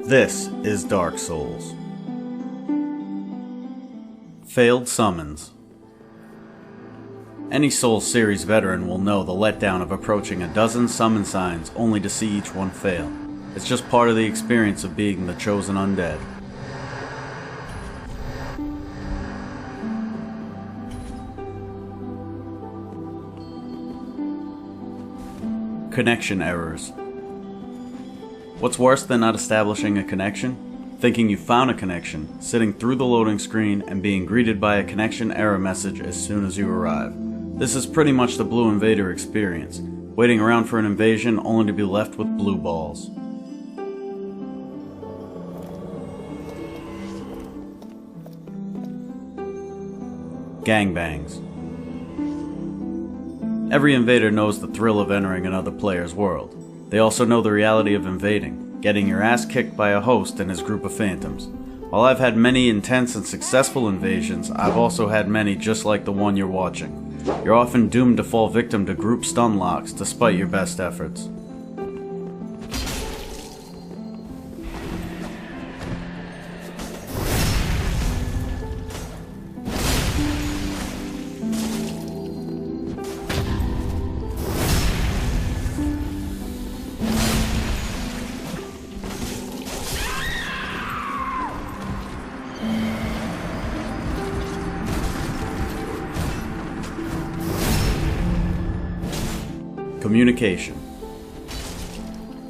This is Dark Souls. Failed Summons. Any Souls series veteran will know the letdown of approaching a dozen summon signs only to see each one fail. It's just part of the experience of being the chosen undead. Connection errors. What's worse than not establishing a connection? Thinking you found a connection, sitting through the loading screen, and being greeted by a connection error message as soon as you arrive. This is pretty much the Blue Invader experience, waiting around for an invasion only to be left with blue balls. Gangbangs. Every invader knows the thrill of entering another player's world. They also know the reality of invading, getting your ass kicked by a host and his group of phantoms. While I've had many intense and successful invasions, I've also had many just like the one you're watching. You're often doomed to fall victim to group stun locks despite your best efforts. Communication.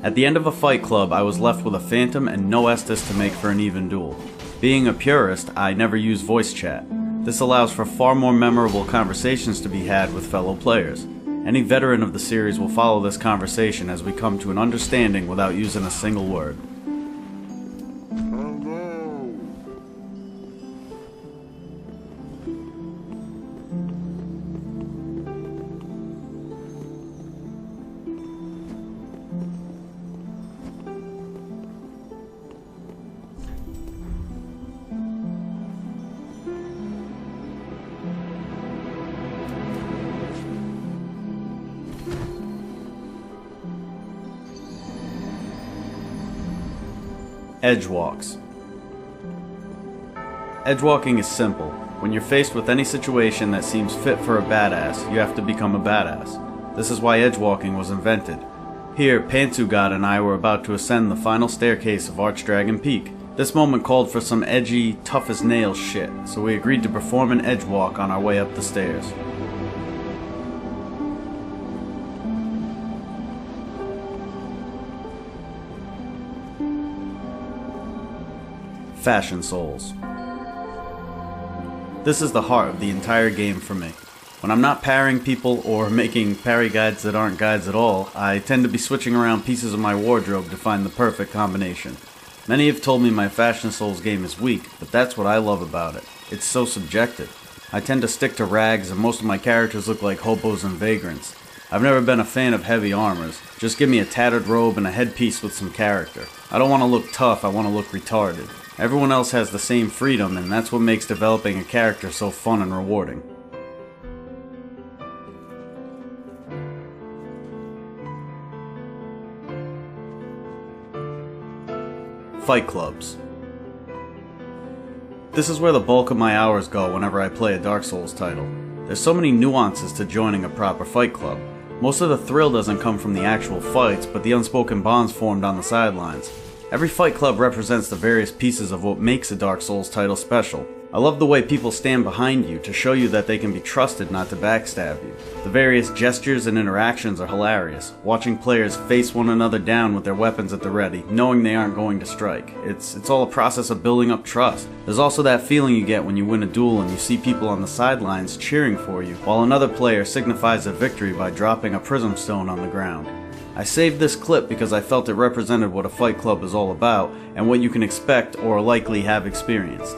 At the end of a fight club, I was left with a phantom and no Estus to make for an even duel. Being a purist, I never use voice chat. This allows for far more memorable conversations to be had with fellow players. Any veteran of the series will follow this conversation as we come to an understanding without using a single word. Edgewalks. Edgewalking is simple. When you're faced with any situation that seems fit for a badass, you have to become a badass. This is why edgewalking was invented. Here, Pantsu God and I were about to ascend the final staircase of Archdragon Peak. This moment called for some edgy, tough-as-nails shit, so we agreed to perform an edgewalk on our way up the stairs. Fashion Souls. This is the heart of the entire game for me. When I'm not parrying people or making parry guides that aren't guides at all, I tend to be switching around pieces of my wardrobe to find the perfect combination. Many have told me my Fashion Souls game is weak, but that's what I love about it. It's so subjective. I tend to stick to rags and most of my characters look like hobos and vagrants. I've never been a fan of heavy armors. Just give me a tattered robe and a headpiece with some character. I don't want to look tough, I want to look retarded. Everyone else has the same freedom, and that's what makes developing a character so fun and rewarding. Fight clubs. This is where the bulk of my hours go whenever I play a Dark Souls title. There's so many nuances to joining a proper fight club. Most of the thrill doesn't come from the actual fights, but the unspoken bonds formed on the sidelines. Every fight club represents the various pieces of what makes a Dark Souls title special. I love the way people stand behind you to show you that they can be trusted not to backstab you. The various gestures and interactions are hilarious, watching players face one another down with their weapons at the ready, knowing they aren't going to strike. It's all a process of building up trust. There's also that feeling you get when you win a duel and you see people on the sidelines cheering for you, while another player signifies a victory by dropping a prism stone on the ground. I saved this clip because I felt it represented what a fight club is all about and what you can expect or likely have experienced.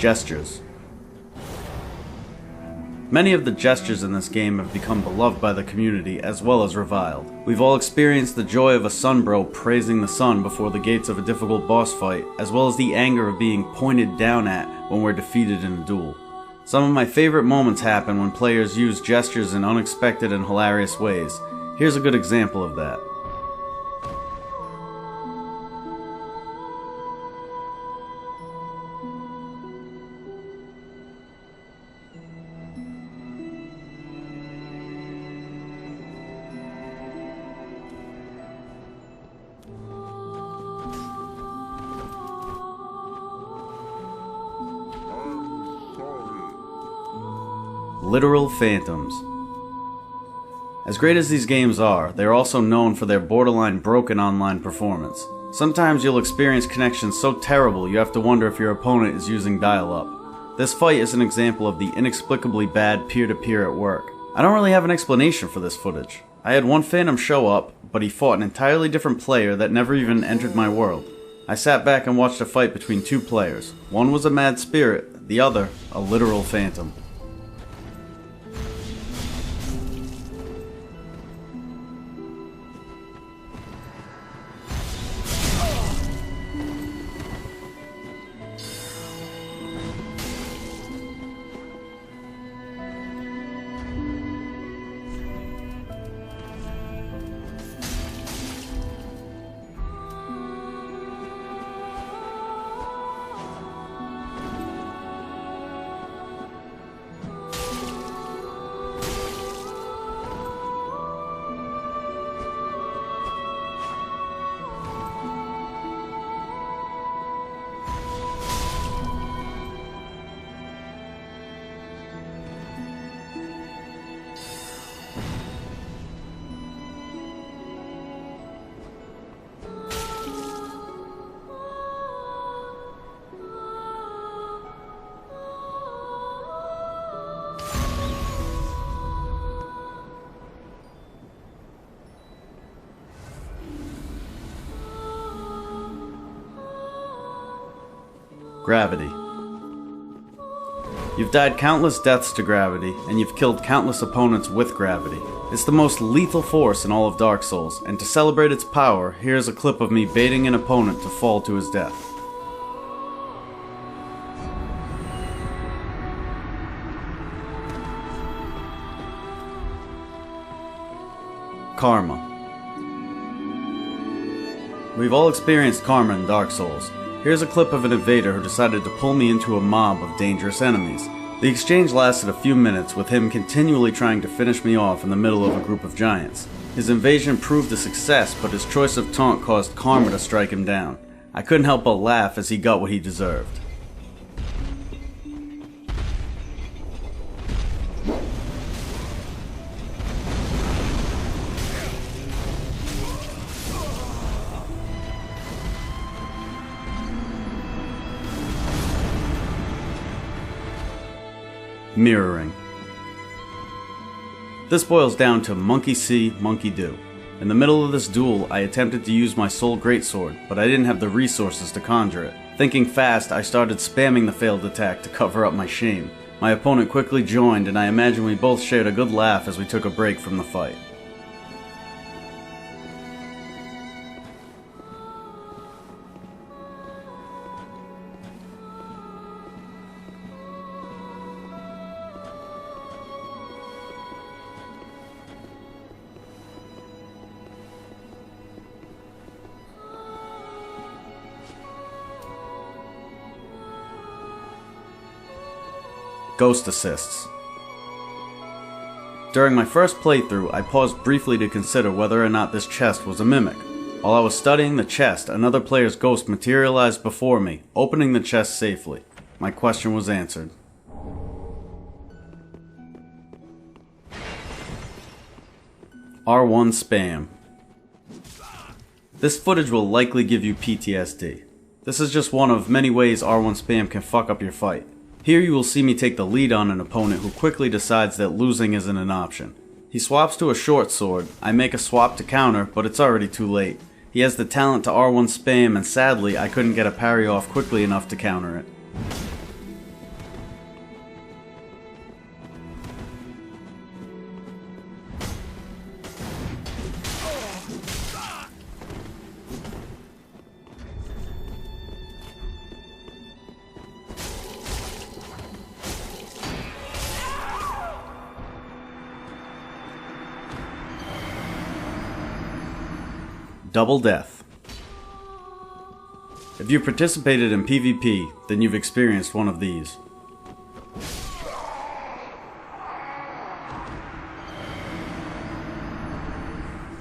Gestures. Many of the gestures in this game have become beloved by the community as well as reviled. We've all experienced the joy of a sunbro praising the sun before the gates of a difficult boss fight, as well as the anger of being pointed down at when we're defeated in a duel. Some of my favorite moments happen when players use gestures in unexpected and hilarious ways. Here's a good example of that. Literal phantoms. As great as these games are, they are also known for their borderline broken online performance. Sometimes you'll experience connections so terrible you have to wonder if your opponent is using dial-up. This fight is an example of the inexplicably bad peer-to-peer at work. I don't really have an explanation for this footage. I had one phantom show up, but he fought an entirely different player that never even entered my world. I sat back and watched a fight between two players. One was a mad spirit, the other a literal phantom. Gravity. You've died countless deaths to gravity, and you've killed countless opponents with gravity. It's the most lethal force in all of Dark Souls, and to celebrate its power, here's a clip of me baiting an opponent to fall to his death. Karma. We've all experienced karma in Dark Souls. Here's a clip of an invader who decided to pull me into a mob of dangerous enemies. The exchange lasted a few minutes, with him continually trying to finish me off in the middle of a group of giants. His invasion proved a success, but his choice of taunt caused karma to strike him down. I couldn't help but laugh as he got what he deserved. Mirroring. This boils down to monkey see, monkey do. In the middle of this duel, I attempted to use my soul greatsword, but I didn't have the resources to conjure it. Thinking fast, I started spamming the failed attack to cover up my shame. My opponent quickly joined, and I imagine we both shared a good laugh as we took a break from the fight. Ghost assists. During my first playthrough, I paused briefly to consider whether or not this chest was a mimic. While I was studying the chest, another player's ghost materialized before me, opening the chest safely. My question was answered. R1 spam. This footage will likely give you PTSD. This is just one of many ways R1 spam can fuck up your fight. Here you will see me take the lead on an opponent who quickly decides that losing isn't an option. He swaps to a short sword, I make a swap to counter, but it's already too late. He has the talent to R1 spam, and sadly I couldn't get a parry off quickly enough to counter it. Double Death. If you've participated in PvP, then you've experienced one of these.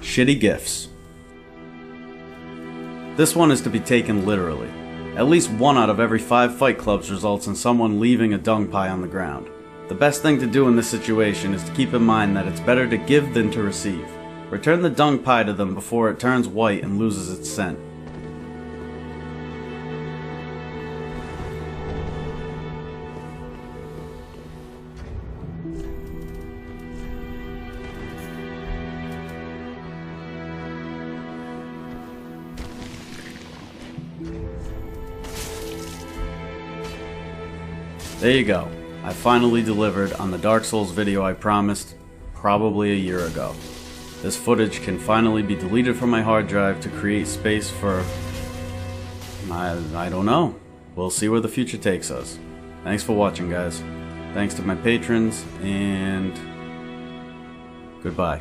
Shitty gifts. This one is to be taken literally. At least 1 out of every 5 fight clubs results in someone leaving a dung pie on the ground. The best thing to do in this situation is to keep in mind that it's better to give than to receive. Return the dung pie to them before it turns white and loses its scent. There you go. I finally delivered on the Dark Souls video I promised probably a year ago. This footage can finally be deleted from my hard drive to create space for... I don't know. We'll see where the future takes us. Thanks for watching, guys. Thanks to my patrons, and... goodbye.